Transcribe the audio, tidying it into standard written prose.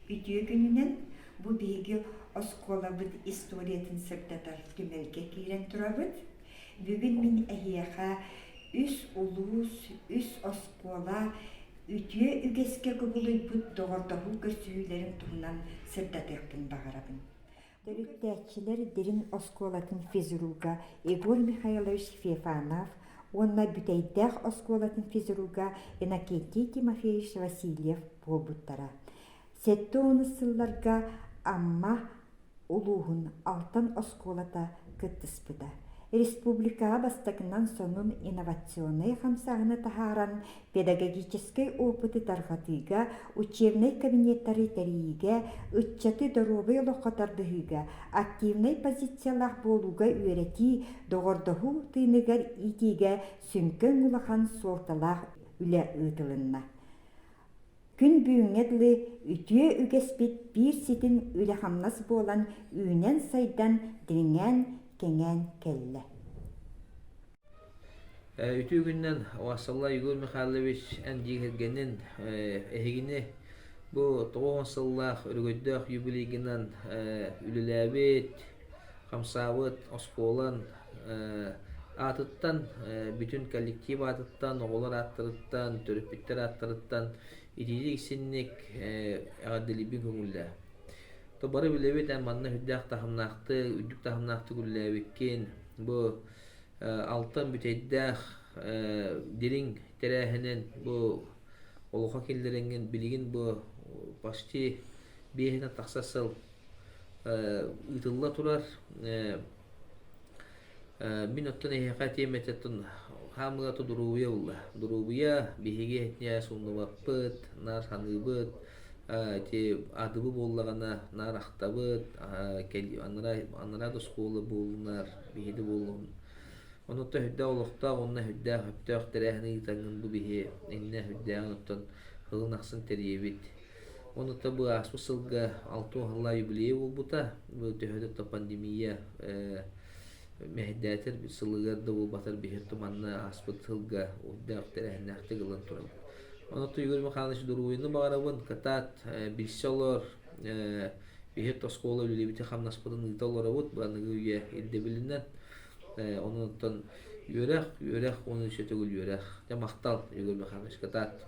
Ütüye gününen bu bilgi oskola bit istoriyatin sırdatar tümelge kiren turabıt. Bugün min ehiyaha üs ulus, üs oskola, ütüye ügeske kubuluy bud doğordahu gösüylerin tuhunan sırdatırpın bağırabın. Dörüttәчилер дерин осколатын физруга Егор Михайлович Фефанов, онна бүтәйдәх осколатын физруга Иннокентий Тимофеевич Васильев болбуттара. Сетті оны сылларга амма улуғын алтын осколата кыттыспыда. Республикаға бастакынан сонун инновационный хамсағыны тахаран педагогический опыты тархатыга, учебный кабинеттары тәрейге, үтчаты доробы лоқатардыгыга, активный позициялах болуга үйрети доғырдығу тыйныгар итиге сүнкін улахан сорталах үлі ұтылынна. Күн бүйіңеділі үтіе үгеспет бір сетін үлі хамнас болан үйнен сайдан діңен кеңен келле. Ütü günden Vassallah Igor Mikhailovich әндегергенін әйгіне bu 9 сыллах өргөйдөх юбилейгінен үліләбет, қамсауыт, осколан атыттан, бүтін коллектив атыттан, оғылар аттырыттан, төріппеттер аттырыттан, итейдік сеннек әғадылыбин көңілі. Тобары білебет әманна хүддәқ тахымнақты, үддік тахымнақты күлләбеккен, bu алтын бүтейдәқ дерин тәрәхінен, bu олуға келдеренген білігін bu почти бейхіне тақсасыл ұйтылла тұрар. Мен оттан әйеқа темететтін хамығаты дұрубия ұлла. Дұрубия бейхеге әтіне суны баппыт, нар саныбыт, адыбы боллағана нар ақтабыт, аныра дұсколы болынар, бейхеді болын. Онытта хүдді олықта, онына хүдді хүптіғ тәрәхіні ұтаңын бұ бейхе, әніне хүддіғын оттан ғылын ақсын тәребет. Онытта бұ аспы сылға 6 ғылла юбилейі бол бұта, бұл төхөдікті пандемия мәхеддәтір сылығарды бол батар бейхер тұманна аспы сылға ұддіғ тәрәхіні ақты ғылын тұрабы. Онытта Игорь Михайлович Дуруйны бағарабын, катат білсе олар бейхер тосколы үлелебеті қамнаспыдың ұйта олар ауыт, бағанығы үйе елді білінен. Онытtan yörək, onu işe tөгül yörək. Maqtal Igor Mихайлович катат.